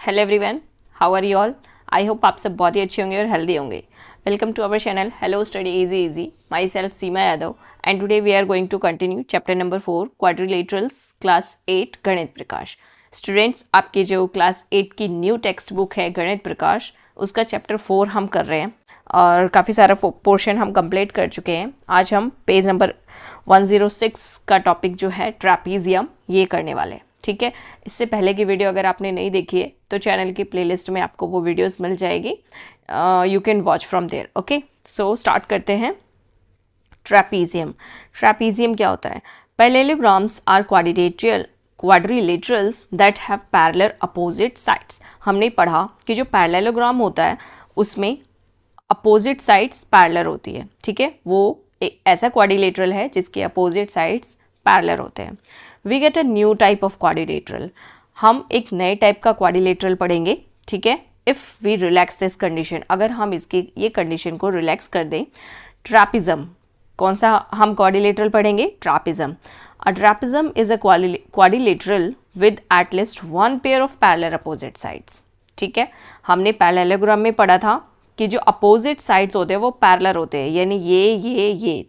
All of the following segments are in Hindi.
Hello everyone, how are you all. I hope आप सब बहुत ही अच्छे होंगे और हेल्दी होंगे। Welcome to our channel hello study easy easy. Myself Seema Yadav and today we are going to continue chapter number 4 quadrilaterals class 8 Ganita Prakash. Students, आपकी जो क्लास 8 की न्यू टेक्स्ट बुक है गणित प्रकाश, उसका चैप्टर 4 हम कर रहे हैं और काफ़ी सारा पोर्शन हम कंप्लीट कर चुके हैं। आज हम पेज नंबर 106 का टॉपिक जो है ट्रैपीजियम, ये करने वाले हैं। ठीक है, इससे पहले की वीडियो अगर आपने नहीं देखी है तो चैनल की प्लेलिस्ट में आपको वो वीडियोस मिल जाएगी, you can watch from there. Okay, so start करते हैं। ट्रैपीजियम। ट्रैपीजियम क्या होता है? Parallelograms are quadrilaterals that have parallel opposite sides. हमने पढ़ा कि जो पैरेललोग्राम होता है उसमें अपोजिट साइड्स पैरेलल होती है। ठीक है, वो एक ऐसा क्वाड्रिलेटरल है जिसके अपोजिट साइड्स पैरेलल होते हैं। We get a new type of quadrilateral. हम एक नए टाइप का क्वाड्रिलेटरल पढ़ेंगे। ठीक है, if we relax this condition, अगर हम इसकी ये कंडीशन को रिलैक्स कर दें। ट्रैपिज्म, कौन सा हम क्वाड्रिलेटरल पढ़ेंगे? Trapezium. A trapezium is a quadrilateral with at least one pair of parallel opposite sides. ठीक है, हमने पैरेललोग्राम में पढ़ा था कि जो अपोजिट साइड्स होते हैं वो पैरेलल होते हैं, यानी ये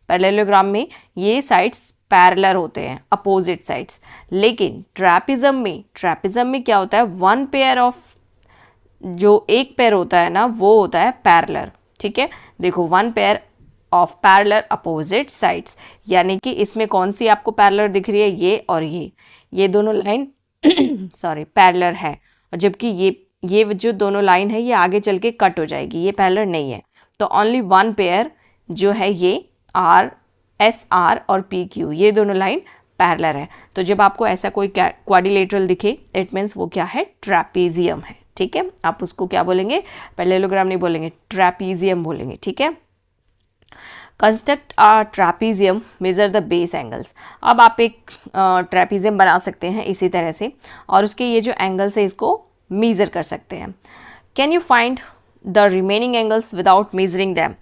पैरेललोग्राम में ये साइड्स पैरेलल होते हैं, अपोजिट साइड्स। लेकिन ट्रैपिज्म में क्या होता है? वन पेयर ऑफ, जो एक पेयर होता है ना वो होता है पैरेलल। ठीक है, देखो, one pair of parallel opposite sides, यानी कि इसमें कौन सी आपको पैरेलल दिख रही है? ये और ये दोनों लाइन सॉरी पैरेलल है, और जबकि ये जो दोनों लाइन है ये आगे चल के कट हो जाएगी, ये पैरेलल नहीं है। तो ओनली वन पेयर जो है ये एस आर और पी क्यू, ये दोनों लाइन पैरेलल है। तो जब आपको ऐसा कोई क्वाड्रिलेटरल दिखे, इट मीन्स वो क्या है? ट्रैपीजियम है। ठीक है, आप उसको क्या बोलेंगे? पैरेललोग्राम नहीं बोलेंगे, ट्रैपीजियम बोलेंगे। ठीक है, construct a trapezium, measure the base angles. अब आप एक ट्रैपीजियम बना सकते हैं इसी तरह से, और उसके ये जो एंगल्स है इसको मेजर कर सकते हैं। Can you find the remaining angles without measuring them?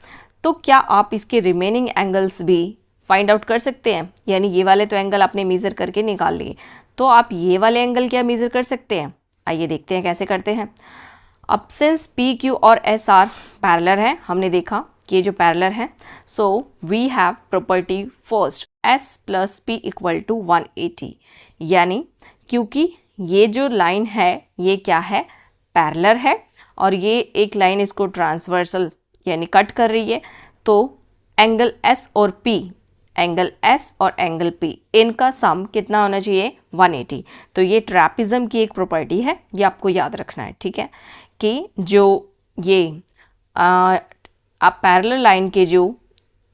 तो क्या आप इसके रिमेनिंग एंगल्स भी फाइंड आउट कर सकते हैं? यानी ये वाले तो एंगल आपने मेज़र करके निकाल लिए, तो आप ये वाले एंगल क्या मेज़र कर सकते हैं? आइए देखते हैं कैसे करते हैं। अब सिंस पी क्यू और एस आर पैरेलल है, हमने देखा कि ये जो पैरेलल है, so we have property first S plus P equal to 180। यानी क्योंकि ये जो लाइन है ये क्या है? पैरेलल है, और ये एक लाइन इसको ट्रांसवर्सल यानी कट कर रही है, तो एंगल एस और एंगल पी इनका सम कितना होना चाहिए? 180। तो ये ट्रैपिज्म की एक प्रॉपर्टी है, ये आपको याद रखना है। ठीक है, कि जो ये आप पैरेलल लाइन के जो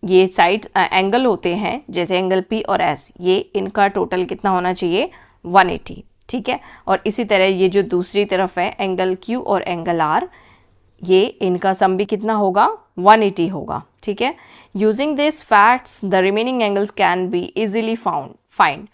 ये साइड एंगल होते हैं, जैसे एंगल पी और एस, ये इनका टोटल कितना होना चाहिए? 180। ठीक है, और इसी तरह ये जो दूसरी तरफ है एंगल क्यू और एंगल आर, ये इनका सम भी कितना होगा? 180 होगा। ठीक है, using this facts the remaining angles can be easily find.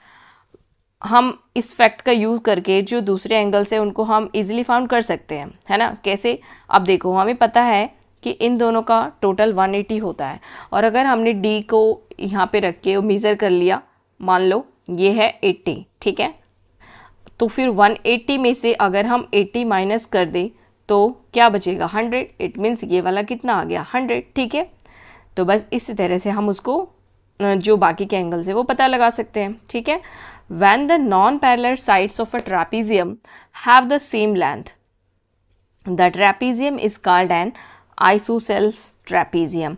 हम इस फैक्ट का यूज़ करके जो दूसरे एंगल्स हैं उनको हम इजीली फाउंड कर सकते हैं, है ना? कैसे? अब देखो, हमें पता है कि इन दोनों का टोटल 180 होता है, और अगर हमने डी को यहाँ पे रख के मेज़र कर लिया, मान लो ये है 80। ठीक है, तो फिर 180 में से अगर हम 80 माइनस कर दें तो क्या बचेगा? 100। इट मीन्स ये वाला कितना आ गया? 100। ठीक है, तो बस इसी तरह से हम उसको जो बाकी के एंगल्स है वो पता लगा सकते हैं। ठीक है, when the non parallel sides of a trapezium have the same length, the trapezium is called an isosceles trapezium.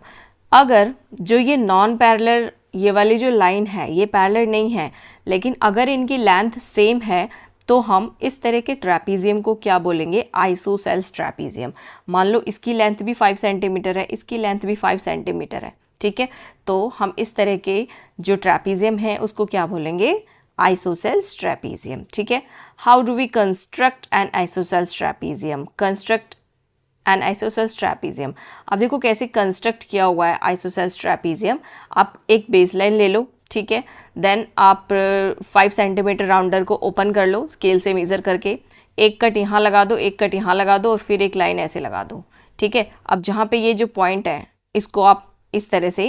अगर जो ये नॉन पैरेलल, ये वाली जो लाइन है ये पैरेलल नहीं है, लेकिन अगर इनकी लेंथ सेम है, तो हम इस तरह के ट्रैपीजियम को क्या बोलेंगे? Isosceles trapezium. मान लो इसकी लेंथ भी 5 सेंटीमीटर है, इसकी लेंथ भी 5 सेंटीमीटर है। ठीक है, तो हम इस तरह के जो ट्रैपीजियम है उसको क्या बोलेंगे? Isosceles trapezium. ठीक है, how do we construct an isosceles trapezium? Construct an isosceles trapezium. अब देखो कैसे कंस्ट्रक्ट किया हुआ है आइसोसेल्स ट्रैपीजियम। आप एक बेसलाइन ले लो, ठीक है, देन आप 5 सेंटीमीटर राउंडर को ओपन कर लो स्केल से मेज़र करके, एक कट यहाँ लगा दो, एक कट यहाँ लगा दो, और फिर एक लाइन ऐसे लगा दो। ठीक है, अब जहाँ पे ये जो पॉइंट है इसको आप इस तरह से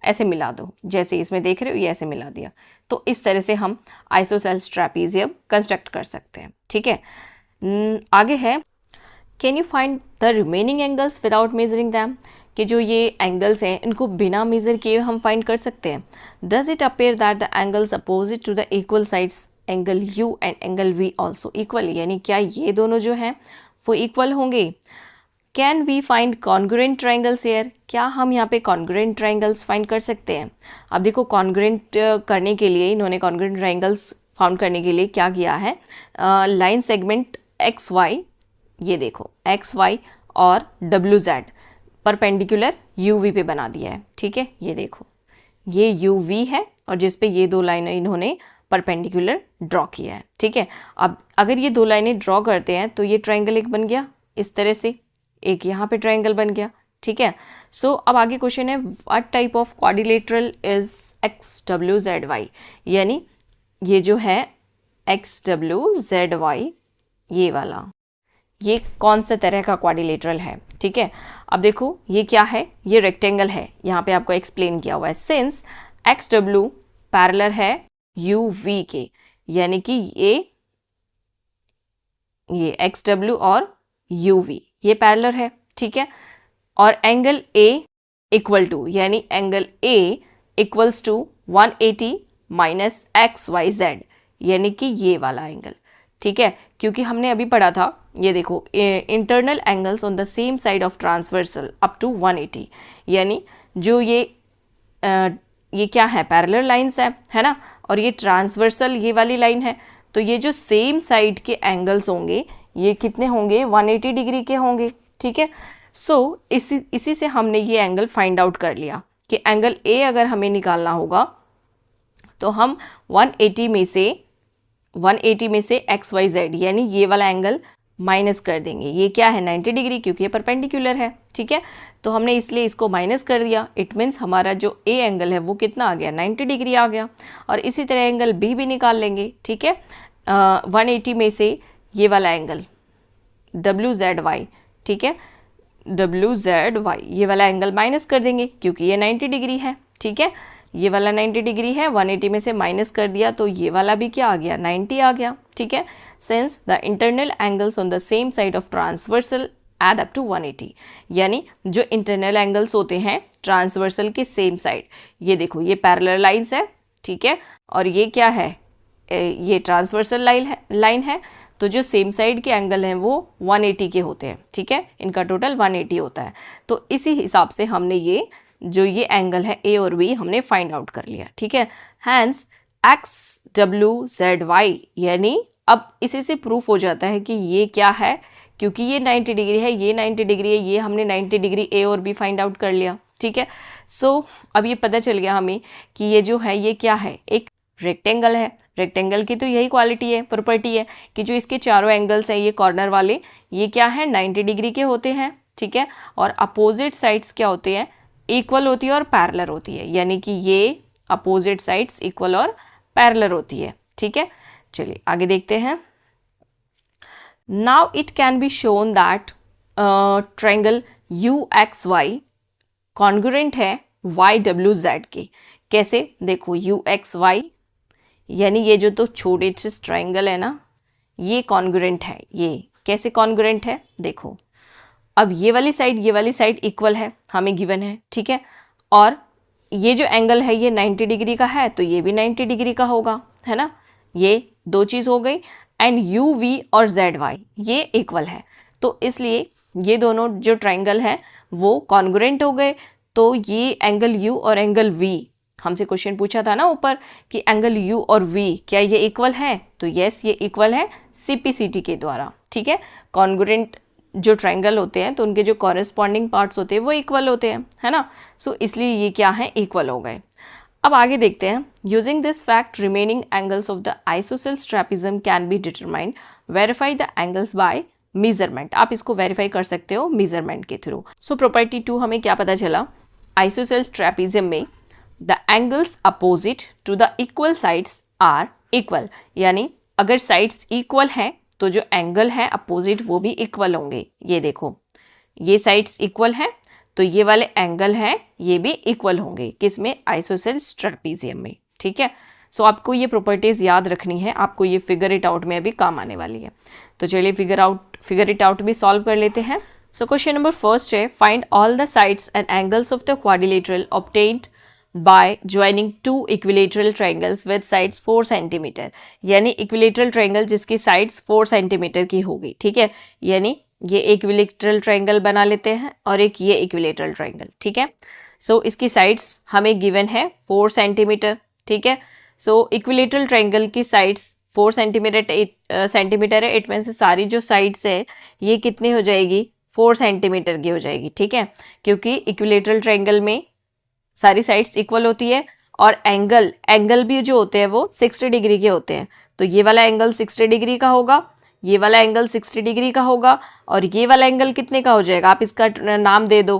ऐसे मिला दो, जैसे इसमें देख रहे हो ये ऐसे मिला दिया। तो इस तरह से हम आइसोसेल्स ट्रैपीजियम कंस्ट्रक्ट कर सकते हैं। ठीक है, आगे है, can you find the remaining angles without measuring them, कि जो ये एंगल्स हैं इनको बिना मेज़र किए हम फाइंड कर सकते हैं. Does it appear that the angles opposite to the equal sides angle U and angle V also equal, यानी क्या ये दोनों जो हैं वो इक्वल होंगे. Can we find congruent triangles here, क्या हम यहाँ पे कॉन्ग्रुएंट ट्राइंगल्स फाइंड कर सकते हैं. अब देखो कॉन्ग्रुएंट करने के लिए इन्होंने कॉन्ग्रुएंट ट्राइंगल्स फाउंड करने के लिए क्या किया है, लाइन सेगमेंट एक्स वाई, ये देखो एक्स वाई और W Z perpendicular U V पे बना दिया है. ठीक है, ये देखो ये यू वी है और जिस पे ये दो लाइनें इन्होंने परपेंडिकुलर ड्रॉ किया है. ठीक है, अब अगर ये दो लाइनें ड्रॉ करते हैं तो ये ट्राइंगल एक बन गया इस तरह से, एक यहाँ पे ट्राइंगल बन गया. ठीक है, सो अब आगे क्वेश्चन है, what type of quadrilateral is X W Z Y, यानी ये जो है एक्स डब्ल्यू जेड वाई ये वाला, ये कौन सा तरह का क्वाड्रिलेटरल है. ठीक है, अब देखो ये क्या है, ये रेक्टेंगल है, यहाँ पे आपको एक्सप्लेन किया हुआ है. सिंस एक्स डब्ल्यू पैरेलल है यू वी के, यानी कि ये एक्स डब्ल्यू और यू वी ये पैरेलल है. ठीक है, और एंगल ए इक्वल टू, यानी angle A equals to 180 minus X Y Z, यानी कि ये वाला एंगल. ठीक है, क्योंकि हमने अभी पढ़ा था, ये देखो internal angles on the same side of transversal up to 180, यानी जो ये क्या है, पैरेलल लाइंस है ना, और ये ट्रांसवर्सल ये वाली लाइन है, तो ये जो सेम साइड के एंगल्स होंगे ये कितने होंगे, 180 डिग्री के होंगे. ठीक है, सो इसी से हमने ये एंगल फाइंड आउट कर लिया कि एंगल ए अगर हमें निकालना होगा तो हम 180 में से एक्स वाई जेड यानी ये वाला एंगल माइनस कर देंगे. ये क्या है, 90 डिग्री, क्योंकि ये परपेंडिकुलर है. ठीक है, तो हमने इसलिए इसको माइनस कर दिया. इट मीन्स हमारा जो ए एंगल है वो कितना आ गया, 90 डिग्री आ गया. और इसी तरह एंगल बी भी निकाल लेंगे. ठीक है, 180 में से ये वाला एंगल डब्ल्यू जेड वाई, ठीक है, डब्ल्यू जेड वाई ये वाला एंगल माइनस कर देंगे क्योंकि ये 90 डिग्री है. ठीक है, ये वाला 90 डिग्री है, 180 में से माइनस कर दिया तो ये वाला भी क्या आ गया, 90 आ गया. ठीक है, since the internal angles on the same side of transversal add up to 180, यानी जो इंटरनल एंगल्स होते हैं ट्रांसवर्सल के सेम साइड, ये देखो ये पैरेलल लाइंस है. ठीक है, और ये क्या है, ये ट्रांसवर्सल लाइन है, तो जो सेम साइड के एंगल हैं वो 180 के होते हैं. ठीक है, इनका टोटल 180 होता है. तो इसी हिसाब से हमने ये जो ये एंगल है ए और बी हमने फाइंड आउट कर लिया. ठीक है, hence X W Z Y, यानी अब इसी से प्रूफ हो जाता है कि ये क्या है, क्योंकि ये 90 डिग्री है, ये 90 डिग्री है, ये हमने 90 डिग्री ए और बी फाइंड आउट कर लिया. ठीक है, सो अब ये पता चल गया हमें कि ये जो है ये क्या है, एक रेक्टेंगल है. रेक्टेंगल की तो यही क्वालिटी है, प्रॉपर्टी है कि जो इसके चारों एंगल्स हैं ये कॉर्नर वाले ये क्या है, 90 डिग्री के होते हैं. ठीक है, और अपोजिट साइड्स क्या होते हैं, इक्वल होती है और पैरेलल होती है, यानी कि ये अपोजिट साइड्स इक्वल और पैरेलल होती है. ठीक है, चलिए आगे देखते हैं. Now it can be shown that triangle U X Y congruent है वाई डब्ल्यू जेड के. कैसे, देखो यू एक्स वाई यानी ये जो तो छोटे से ट्रायंगल है ना ये कॉन्ग्रुएंट है. ये कैसे कॉन्ग्रुएंट है, देखो अब ये वाली साइड इक्वल है, हमें गिवन है. ठीक है, और ये जो एंगल है ये 90 डिग्री का है तो ये भी 90 डिग्री का होगा, है ना. ये दो चीज़ हो गई. एंड यू वी और जेड वाई ये इक्वल है, तो इसलिए ये दोनों जो ट्रायंगल है वो कॉन्ग्रुएंट हो गए. तो ये एंगल यू और एंगल वी, हमसे क्वेश्चन पूछा था ना ऊपर कि एंगल यू और वी क्या ये इक्वल है, तो यस ये इक्वल है सीपीसीटी के द्वारा. ठीक है, कॉन्ग्रुएंट जो ट्रायंगल होते हैं तो उनके जो कॉरेस्पॉन्डिंग पार्ट्स होते हैं वो इक्वल होते हैं, है ना. सो इसलिए ये क्या है, इक्वल हो गए. अब आगे देखते हैं. Using this fact remaining angles of the isosceles trapezium can be determined, verify the angles by measurement. आप इसको वेरीफाई कर सकते हो मेजरमेंट के थ्रू. सो प्रॉपर्टी 2 हमें क्या पता चला, आइसोसेल्स ट्रेपेजियम में the angles opposite to the equal sides are equal, यानी अगर साइड्स इक्वल हैं तो जो एंगल है अपोजिट वो भी इक्वल होंगे. ये देखो ये साइड्स इक्वल हैं तो ये वाले एंगल हैं ये भी इक्वल होंगे, किसमें, आइसोसेल्स ट्रेपेजियम में. ठीक है, सो आपको ये प्रॉपर्टीज़ याद रखनी है, आपको ये फिगर इट आउट में अभी काम आने वाली है। तो चलिए फिगर इट आउट भी सॉल्व कर लेते हैं। सो क्वेश्चन नंबर फर्स्ट है, find all the sides and angles of the quadrilateral obtained by joining two equilateral triangles with sides 4 centimetre. यानी इक्विलेटरल ट्राइंगल जिसकी साइड्स 4 सेंटीमीटर की होगी, ठीक है। यानी ये इक्विलेटरल ट्राइंगल बना लेते हैं और एक ये इक्विलेटरल ट्राइंगल, ठीक है। सो इसकी साइड्स हमें गिवन है 4 सेंटीमीटर, ठीक है। सो इक्विलेटरल ट्राइंगल की साइड्स 4 सेंटीमीटर है, इट मीन्स सारी जो साइड्स है ये कितनी हो जाएगी, 4 सेंटीमीटर की हो जाएगी, ठीक है। क्योंकि इक्विलेटरल ट्राइंगल में सारी साइड्स इक्वल होती है और एंगल भी जो होते हैं वो 60 डिग्री के होते हैं। तो ये वाला एंगल 60 डिग्री का होगा, ये वाला एंगल 60 डिग्री का होगा और ये वाला एंगल कितने का हो जाएगा, आप इसका नाम दे दो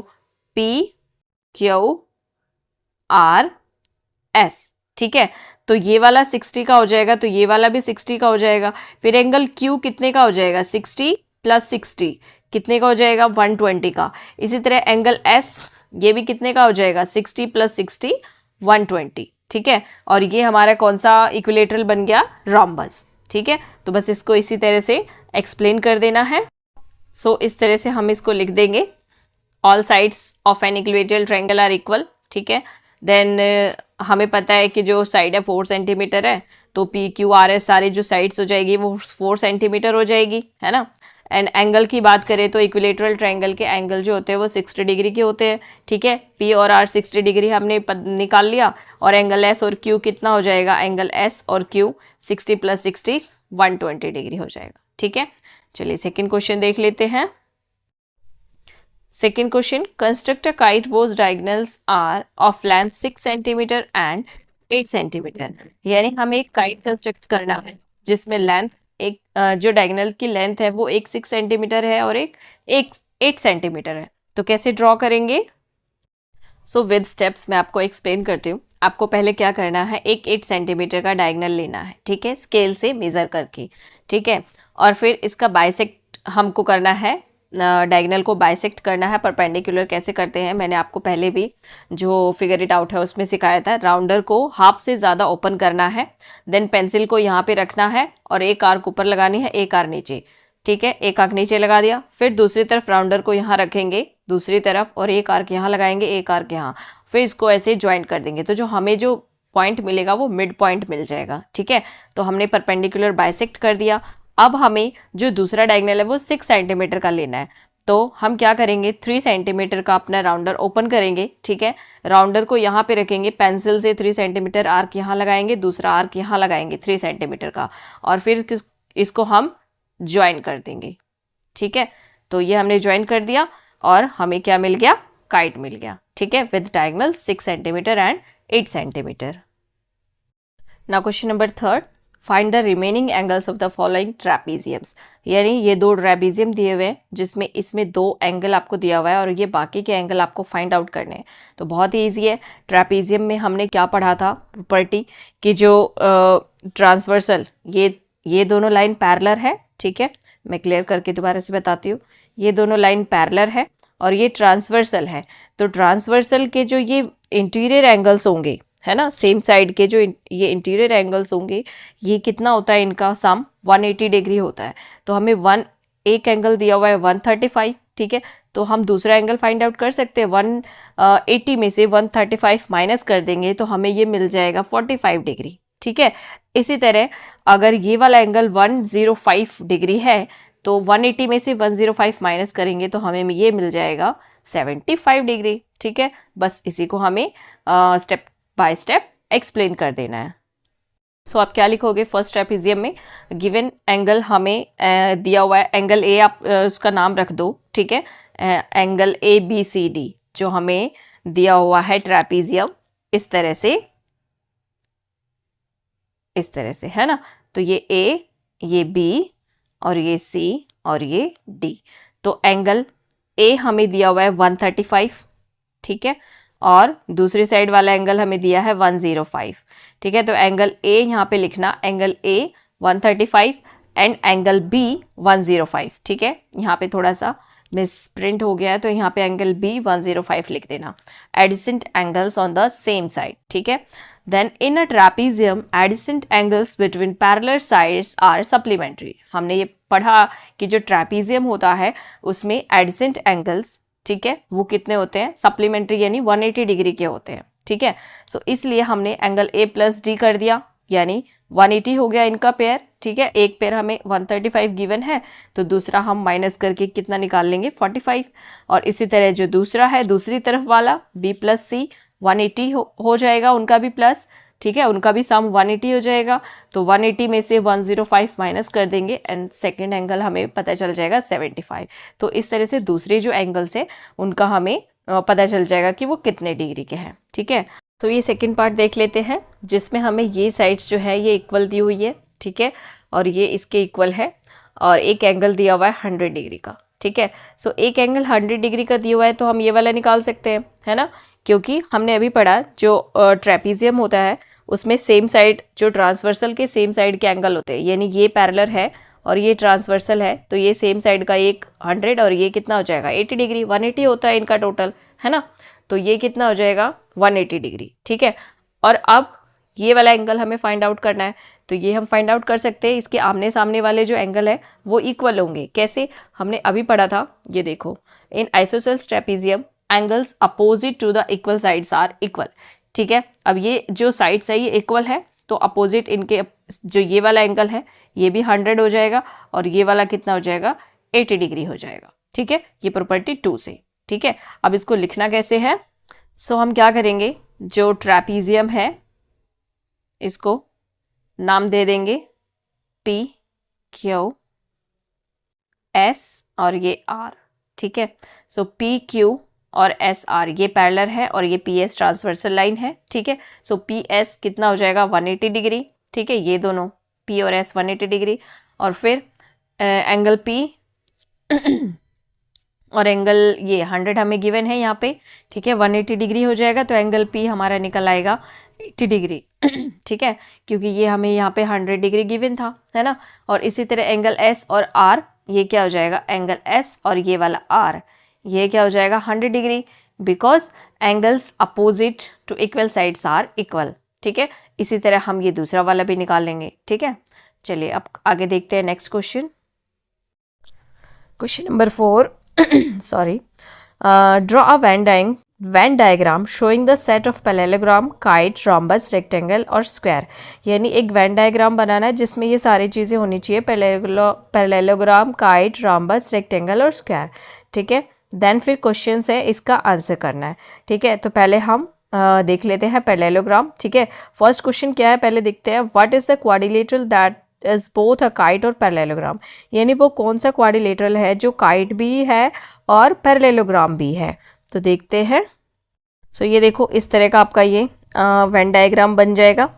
PQRS, ठीक है। तो ये वाला 60 का हो जाएगा, तो ये वाला भी 60 का हो जाएगा। फिर एंगल Q कितने का हो जाएगा, 60 + 60 कितने का हो जाएगा, 120 का। इसी तरह एंगल S ये भी कितने का हो जाएगा, 60 + 60 120, ठीक है। और ये हमारा कौन सा इक्विलेटरल बन गया, रॉम्बस, ठीक है। तो बस इसको इसी तरह से एक्सप्लेन कर देना है। सो इस तरह से हम इसको लिख देंगे, all sides of an equilateral triangle are equal, ठीक है। देन हमें पता है कि जो साइड है 4 सेंटीमीटर है, तो PQRS सारी जो साइड्स हो जाएगी वो 4 सेंटीमीटर हो जाएगी, है ना। एंड एंगल की बात करें तो इक्विलेटरल ट्रायंगल के एंगल जो होते हैं वो 60 डिग्री के होते हैं, ठीक है। P और R 60 डिग्री हमने निकाल लिया और एंगल S और Q कितना हो जाएगा, एंगल S और Q 60 + 60 120 डिग्री हो जाएगा, ठीक है। चलिए सेकेंड क्वेश्चन देख लेते हैं। Second question, construct a kite whose diagonals are of length 6 centimetre and 8 centimeter. यानी हमें एक काइट कंस्ट्रक्ट करना है जिसमें लेंथ एक जो डायगोनल की लेंथ है वो एक 6 सेंटीमीटर है और एक 8 सेंटीमीटर है। तो कैसे ड्रॉ करेंगे, सो विद स्टेप्स मैं आपको एक्सप्लेन करती हूँ। आपको पहले क्या करना है, एक 8 सेंटीमीटर का डायगोनल लेना है, ठीक है, स्केल से मेज़र करके, ठीक है। और फिर इसका बाइसेक्ट हमको करना है, डायगोनल को बाइसेक्ट करना है। परपेंडिकुलर कैसे करते हैं मैंने आपको पहले भी जो फिगर इट आउट है उसमें सिखाया था। राउंडर को हाफ से ज़्यादा ओपन करना है, देन पेंसिल को यहाँ पे रखना है और एक आर्क ऊपर लगानी है, एक आर्क नीचे, ठीक है। एक आर्क नीचे लगा दिया, फिर दूसरी तरफ राउंडर को यहाँ रखेंगे दूसरी तरफ और एक आर्क यहाँ लगाएंगे, एक आर्क यहाँ, फिर इसको ऐसे ज्वाइंट कर देंगे। तो जो हमें जो पॉइंट मिलेगा वो मिड पॉइंट मिल जाएगा, ठीक है। तो हमने परपेंडिकुलर बाइसेक्ट कर दिया। अब हमें जो दूसरा डायगोनल है वो 6 सेंटीमीटर का लेना है। तो हम क्या करेंगे, 3 सेंटीमीटर का अपना राउंडर ओपन करेंगे, ठीक है। राउंडर को यहाँ पे रखेंगे, पेंसिल से 3 सेंटीमीटर आर्क यहाँ लगाएंगे, दूसरा आर्क यहाँ लगाएंगे 3 सेंटीमीटर का, और फिर इसको हम ज्वाइन कर देंगे, ठीक है। तो ये हमने ज्वाइन कर दिया और हमें क्या मिल गया, काइट मिल गया, ठीक है, with diagonal 6 centimetre and 8 centimetre. Now question number third, find the remaining angles of the following trapeziums. यानी ये 2 ट्रैपीजियम दिए हुए हैं जिसमें इसमें 2 एंगल आपको दिया हुआ है और ये बाकी के एंगल आपको फाइंड आउट करने हैं। तो बहुत ही ईजी है। ट्रैपीजियम में हमने क्या पढ़ा था, प्रॉपर्टी कि जो ट्रांसवर्सल ये दोनों लाइन पैरेलल है, ठीक है। मैं क्लियर करके दोबारा से बताती हूँ, ये दोनों लाइन पैरेलल है और ये ट्रांसवर्सल है। तो ट्रांसवर्सल के जो ये इंटीरियर एंगल्स होंगे, है ना, सेम साइड के जो ये इंटीरियर एंगल्स होंगे, ये कितना होता है, इनका सम 180 डिग्री होता है। तो हमें एक एंगल दिया हुआ है 135, ठीक है। तो हम दूसरा एंगल फाइंड आउट कर सकते हैं। 180 में से 135 माइनस कर देंगे तो हमें ये मिल जाएगा 45 डिग्री, ठीक है। इसी तरह अगर ये वाला एंगल 105 डिग्री है तो 180 में से 105 माइनस करेंगे तो हमें ये मिल जाएगा 75 डिग्री, ठीक है। बस इसी को हमें स्टेप बाय स्टेप एक्सप्लेन कर देना है। सो आप क्या लिखोगे, फर्स्ट ट्रेपेजियम में गिवन एंगल हमें दिया हुआ है, एंगल ए आप उसका नाम रख दो, ठीक है। एंगल ABCD जो हमें दिया हुआ है ट्रेपेजियम, इस तरह से, है ना। तो ये A, ये B और ये C और ये D। तो एंगल A हमें दिया हुआ है 135, ठीक है, और दूसरी साइड वाला एंगल हमें दिया है 105, ठीक है। तो एंगल A यहाँ पे लिखना, angle A 135 and angle B 105, ठीक है। यहाँ पे थोड़ा सा मिसप्रिंट हो गया है तो यहाँ पे एंगल B 105 लिख देना। Adjacent angles on the same side, ठीक है। Then in a trapezium adjacent angles between parallel sides are supplementary. हमने ये पढ़ा कि जो ट्रैपीजियम होता है उसमें एडिसेंट एंगल्स, ठीक है, वो कितने होते हैं, सप्लीमेंट्री यानी 180 डिग्री के होते हैं, ठीक है। सो इसलिए हमने एंगल ए प्लस डी कर दिया, यानी 180 हो गया इनका पेयर, ठीक है। एक पेयर हमें 135 गिवन है, तो दूसरा हम माइनस करके कितना निकाल लेंगे, 45। और इसी तरह जो दूसरा है दूसरी तरफ वाला बी प्लस सी 180 हो जाएगा, उनका भी प्लस, ठीक है, उनका भी सम 180 हो जाएगा। तो 180 में से 105 माइनस कर देंगे एंड सेकेंड एंगल हमें पता चल जाएगा 75। तो इस तरह से दूसरे जो एंगल्स है उनका हमें पता चल जाएगा कि वो कितने डिग्री के हैं, ठीक है। तो ये सेकंड पार्ट देख लेते हैं, जिसमें हमें ये साइड्स जो है ये इक्वल दी हुई है, ठीक है, और ये इसके इक्वल है, और एक एंगल दिया हुआ है 100 डिग्री का, ठीक है। सो एक एंगल 100 डिग्री का दिया हुआ है तो हम ये वाला निकाल सकते हैं, है ना, क्योंकि हमने अभी पढ़ा जो ट्रेपीजियम होता है उसमें सेम साइड, जो ट्रांसवर्सल के सेम साइड के एंगल होते हैं, यानी ये पैरेलल है और ये ट्रांसवर्सल है, तो ये सेम साइड का एक 100 और ये कितना हो जाएगा 80 डिग्री, 180 होता है इनका टोटल, है ना। तो ये कितना हो जाएगा 180 डिग्री, ठीक है। और अब ये वाला एंगल हमें फाइंड आउट करना है, तो ये हम फाइंड आउट कर सकते हैं, इसके आमने सामने वाले जो एंगल है वो इक्वल होंगे। कैसे, हमने अभी पढ़ा था, ये देखो, in isosceles trapezium angles opposite to the equal sides are equal, ठीक है। अब ये जो साइड्स है ये इक्वल है, तो अपोजिट इनके जो ये वाला एंगल है ये भी 100 हो जाएगा और ये वाला कितना हो जाएगा 80 डिग्री हो जाएगा, ठीक है, ये प्रॉपर्टी 2 से, ठीक है। अब इसको लिखना कैसे है, सो हम क्या करेंगे, जो ट्रैपीजियम है इसको नाम दे देंगे P Q S और ये R, ठीक है। सो P Q और एस आर ये पैरेलल है और ये पी एस ट्रांसवर्सल लाइन है, ठीक है। सो पी एस कितना हो जाएगा 180 डिग्री, ठीक है, ये दोनों पी और एस 180 डिग्री, और फिर एंगल पी और एंगल ये 100 हमें गिवन है यहाँ पे, ठीक है, 180 डिग्री हो जाएगा, तो एंगल पी हमारा निकल आएगा 80 डिग्री, ठीक है, क्योंकि ये हमें यहाँ पे 100 डिग्री गिवन था, है ना। और इसी तरह एंगल एस और आर, ये क्या हो जाएगा, एंगल एस और ये वाला आर, ये क्या हो जाएगा 100 degree, because angles opposite to equal sides are equal, ठीक है। इसी तरह हम ये दूसरा वाला भी निकाल लेंगे, ठीक है। चलिए अब आगे देखते हैं next question. Question number 4 sorry, draw a Venn diagram showing the set of parallelogram, kite, rhombus, rectangle और स्क्वायर। यानी एक वेन डायग्राम बनाना है जिसमें ये सारी चीज़ें होनी चाहिए, पैरेललोग्राम, काइट, रोम्बस, रेक्टेंगल और स्क्वायर, ठीक है। देन फिर क्वेश्चन है इसका आंसर करना है, ठीक है। तो पहले हम देख लेते हैं पैरेललोग्राम, ठीक है। फर्स्ट क्वेश्चन क्या है पहले देखते हैं, what is the quadrilateral that is both a kite और पैरेललोग्राम। यानी वो कौन सा क्वाड्रिलेटरल है जो काइट भी है और पैरेललोग्राम भी है, तो देखते हैं। सो ये देखो इस तरह का आपका ये वेन डायग्राम बन जाएगा।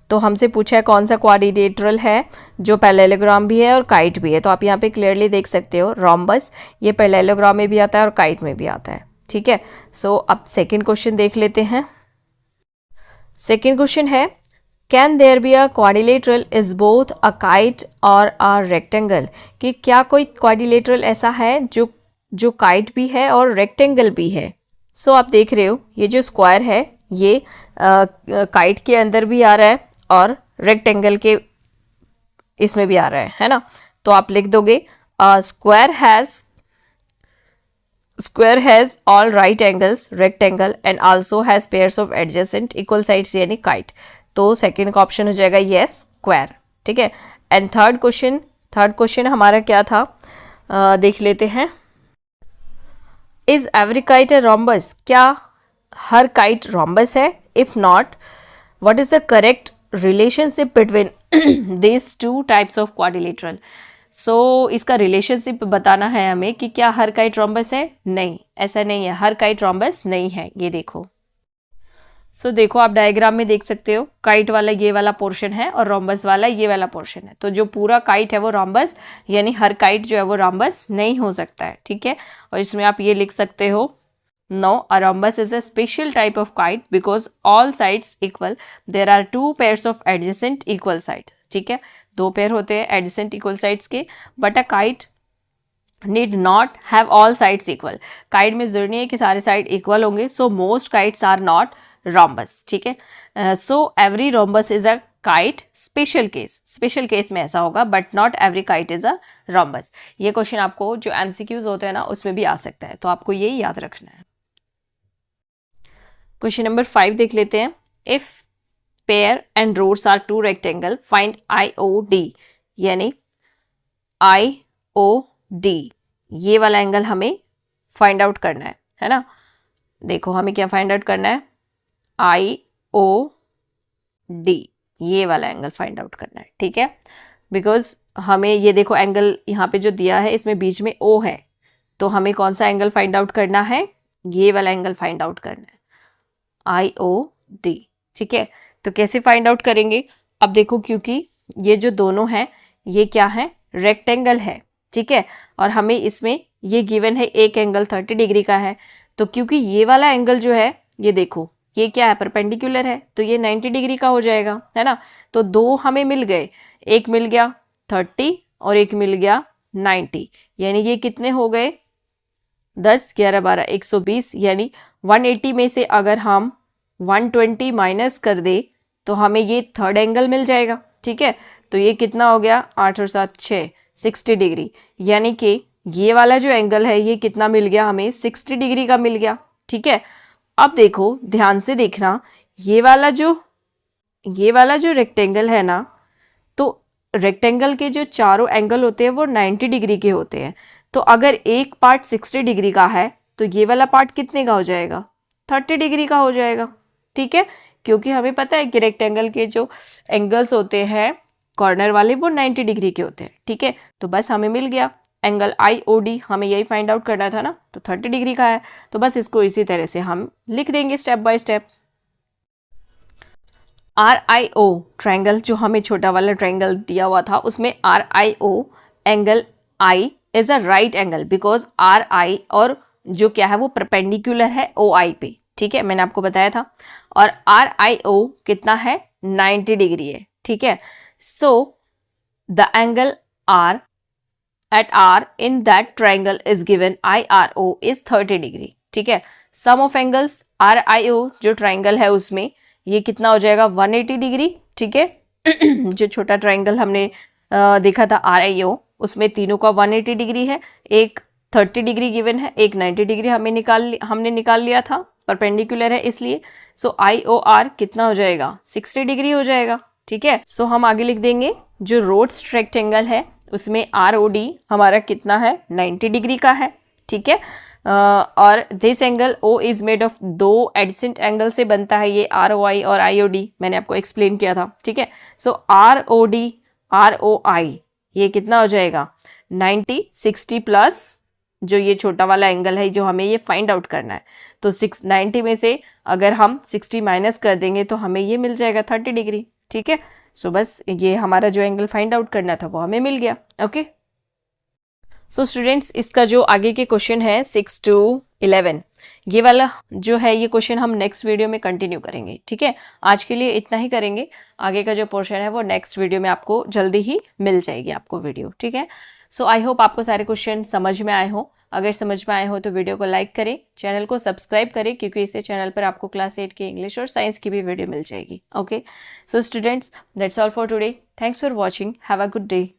तो हमसे पूछा है कौन सा क्वाड्रिलेटरल है जो पैरेललोग्राम भी है और काइट भी है, तो आप यहाँ पे क्लियरली देख सकते हो रोम्बस, ये पैरेललोग्राम में भी आता है और काइट में भी आता है, ठीक है। सो अब सेकंड क्वेश्चन देख लेते हैं। सेकंड क्वेश्चन है, can there be a quadrilateral is both a kite और अ रेक्टेंगल, कि क्या कोई क्वाड्रिलेटरल ऐसा है जो काइट भी है और रेक्टेंगल भी है। सो आप देख रहे हो ये जो स्क्वायर है ये काइट के अंदर भी आ रहा है और रेक्टेंगल के इसमें भी आ रहा है ना। तो आप लिख दोगे square has all right angles, rectangle and also has pairs of adjacent equal sides, यानी काइट। तो सेकंड का ऑप्शन हो जाएगा यस स्क्वायर, ठीक है। एंड थर्ड क्वेश्चन हमारा क्या था, देख लेते हैं। Is every kite a rhombus, क्या हर काइट रोम्बस है। If not, what is the correct relationship between this two types of quadrilateral. So इसका रिलेशनशिप बताना है हमें कि क्या हर काइट रोम्बस है। नहीं, ऐसा नहीं है, हर काइट रोम्बस नहीं है, ये देखो। सो देखो आप डायग्राम में देख सकते हो, काइट वाला ये वाला पोर्शन है और रोम्बस वाला ये वाला पोर्शन है। तो जो पूरा काइट है वो रोम्बस, यानी हर काइट जो है वो रोम्बस नहीं हो सकता है, ठीक है। और इसमें आप ये लिख सकते हो, no, a rhombus is a special type of kite because all sides equal. There are two pairs of adjacent equal sides. ठीक है, दो पेयर होते हैं adjacent equal sides के, but a kite need not have all sides equal. Kite में जरूरी नहीं है कि सारे साइड इक्वल होंगे. So most kites are not rhombus, ठीक है। So every rhombus is a kite, special case में ऐसा होगा, but not every kite is a rhombus. ये क्वेश्चन आपको जो एमसीक्यूज होते हैं ना उसमें भी आ सकता है, तो आपको ये याद रखना है। क्वेश्चन नंबर 5 देख लेते हैं। If pair and rods are to rectangle, find IOD, यानी IOD ये वाला एंगल हमें फाइंड आउट करना है ना। देखो हमें क्या फाइंड आउट करना है, IOD ये वाला एंगल फाइंड आउट करना है, ठीक है। बिकॉज हमें ये देखो एंगल यहाँ पे जो दिया है इसमें बीच में O है, तो हमें कौन सा एंगल फाइंड आउट करना है, ये वाला एंगल फाइंड आउट करना है, IOD, ठीक है। तो कैसे फाइंड आउट करेंगे, अब देखो क्योंकि ये जो दोनों हैं ये क्या है, रेक्टेंगल है, ठीक है, और हमें इसमें ये गिवन है एक एंगल 30 डिग्री का है, तो क्योंकि ये वाला एंगल जो है ये देखो ये क्या है, परपेंडिकुलर है, तो ये 90 डिग्री का हो जाएगा, है ना। तो दो हमें मिल गए, एक मिल गया 30 और एक मिल गया 90, यानी ये कितने हो गए, 10 11 12 120, यानी 180 में से अगर हम 120 माइनस कर दे तो हमें ये थर्ड एंगल मिल जाएगा, ठीक है। तो ये कितना हो गया, 8 और 7 6, 60 डिग्री, यानी कि ये वाला जो एंगल है ये कितना मिल गया हमें, 60 डिग्री का मिल गया, ठीक है। अब देखो ध्यान से देखना, ये वाला जो रेक्टेंगल है ना, तो रेक्टेंगल के जो चारों एंगल होते हैं वो 90 डिग्री के होते हैं, तो अगर एक पार्ट 60 डिग्री का है तो ये वाला पार्ट कितने का हो जाएगा, 30 डिग्री का हो जाएगा, ठीक है। क्योंकि हमें पता है कि रेक्टेंगल के जो एंगल्स होते हैं कॉर्नर वाले वो 90 डिग्री के होते हैं, ठीक है। तो बस हमें मिल गया एंगल IOD, हमें यही फाइंड आउट करना था ना, तो 30 डिग्री का है, तो बस इसको इसी तरह से हम लिख देंगे step by step. RIO triangle, जो हमें छोटा वाला ट्रायंगल दिया हुआ था उसमें RIO angle I is a right angle, because RI और जो क्या है वो परपेंडिकुलर है OI पे, ठीक है, मैंने आपको बताया था। और RIO कितना है, 90 डिग्री है, ठीक है। So the angle R at R in that triangle is given IRO is 30 degree, ठीक है। सम ऑफ एंगल्स RIO जो ट्राइंगल है उसमें ये कितना हो जाएगा, 180 डिग्री, ठीक है। जो छोटा ट्राइंगल हमने देखा था RIO उसमें तीनों का 180 डिग्री है, एक 30 डिग्री गिवन है, एक 90 डिग्री हमने निकाल लिया था, परपेंडिकुलर है इसलिए। सो IOR कितना हो जाएगा, 60 डिग्री हो जाएगा, ठीक है। सो हम आगे लिख देंगे जो रोड्स रेक्टेंगल है उसमें ROD हमारा कितना है, 90 डिग्री का है, ठीक है। और this angle O is made of दो एडजेसेंट एंगल से बनता है, ये ROI और IOD, मैंने आपको एक्सप्लेन किया था, ठीक है। सो ROD ROI ये कितना हो जाएगा, 90 60 प्लस जो ये छोटा वाला एंगल है जो हमें ये फाइंड आउट करना है, तो 90 में से अगर हम 60 माइनस कर देंगे तो हमें ये मिल जाएगा 30 डिग्री, ठीक है। सो बस ये हमारा जो एंगल फाइंड आउट करना था वो हमें मिल गया, ओके। सो स्टूडेंट्स इसका जो आगे के क्वेश्चन है 6 to 11 ये वाला जो है ये क्वेश्चन हम नेक्स्ट वीडियो में कंटिन्यू करेंगे, ठीक है। आज के लिए इतना ही करेंगे, आगे का जो पोर्शन है वो नेक्स्ट वीडियो में आपको जल्दी ही मिल जाएगी आपको वीडियो, ठीक है। सो आई होप आपको सारे क्वेश्चन समझ में आए हो, अगर समझ में आए हो तो वीडियो को लाइक करें, चैनल को सब्सक्राइब करें, क्योंकि इस चैनल पर आपको क्लास 8 की इंग्लिश और साइंस की भी वीडियो मिल जाएगी, okay. So students that's all for today, thanks for watching, have a good day.